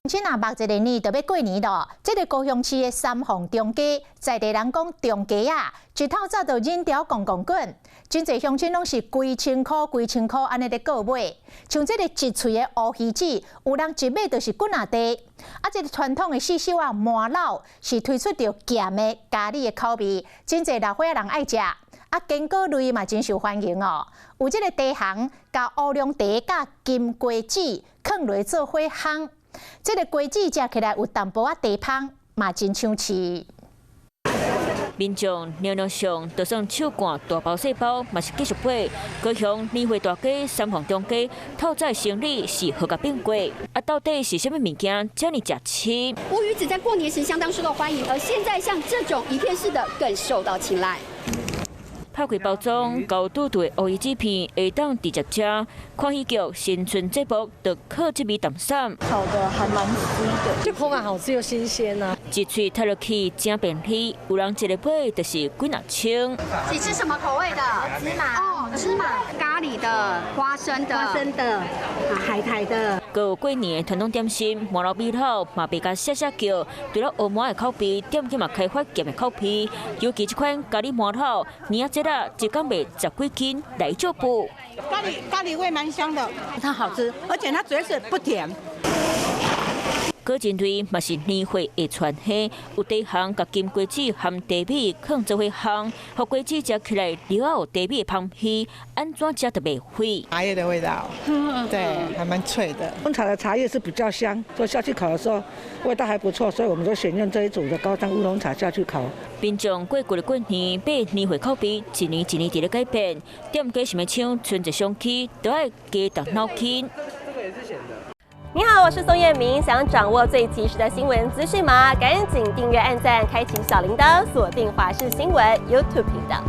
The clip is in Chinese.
亲啊，目一个年就要过年咯。这个高雄市的三凤中街，在地人讲中街啊，一透早就人潮滚，真侪乡亲拢是几千块安尼咧购买。像这个一喙的乌鱼子，有人一买就是几啊袋。啊，这个传统的四手啊麻老是推出着咸的咖喱的口味，真侪老伙仔人爱食。啊，坚果类嘛真受欢迎哦。有这个茶行，甲乌龙茶甲金瓜子放落做伙烘。这个瓜子食起来有淡薄仔茶香，嘛真抢吃。民众娘上，就算手赶大包小包，嘛是继续买。高雄年货大街三凤中街，透早生理是何甲变过？啊，到底是什么物件这么食吃？乌鱼子在过年时相当受到欢迎，而现在像这种一片式的更受到青睐。拍开包装，高度的乌鱼子片会当直接吃。看戏剧新春节目，就靠这味淡散。烤的还蛮酥的，就口感好吃又新鲜啊！一喙吞落去真便利，有人一个买就是几啊千。你吃什么口味的？芝麻哦，芝麻、咖喱的、花生的、海苔的。还有过年的传统点心麻辣米头，嘛被甲写叫。除了乌麻的口味，店家嘛开发咸的口味，尤其这款咖喱麻头，年啊节啊，一天卖10几斤来就补。咖喱味蛮香的，它好吃，而且它主要是不甜。果真类嘛是年货的传系，有茶行甲金瓜子含茶米放做伙烘，互瓜子食起来留有茶米的香气，安怎食都袂毁。茶叶的味道，对，还蛮脆的。烘茶的茶叶是比较香，所以下去烤的时候味道还不错，所以我们就选用这一组的高档乌龙茶下去烤。民众过旧的过年，买年货口味，一年一年伫咧改变。店家想要抢春节商机，都要加动脑筋。你好，我是宋彦明。想掌握最及时的新闻资讯吗？赶紧订阅、按赞、开启小铃铛，锁定华视新闻 YouTube 频道。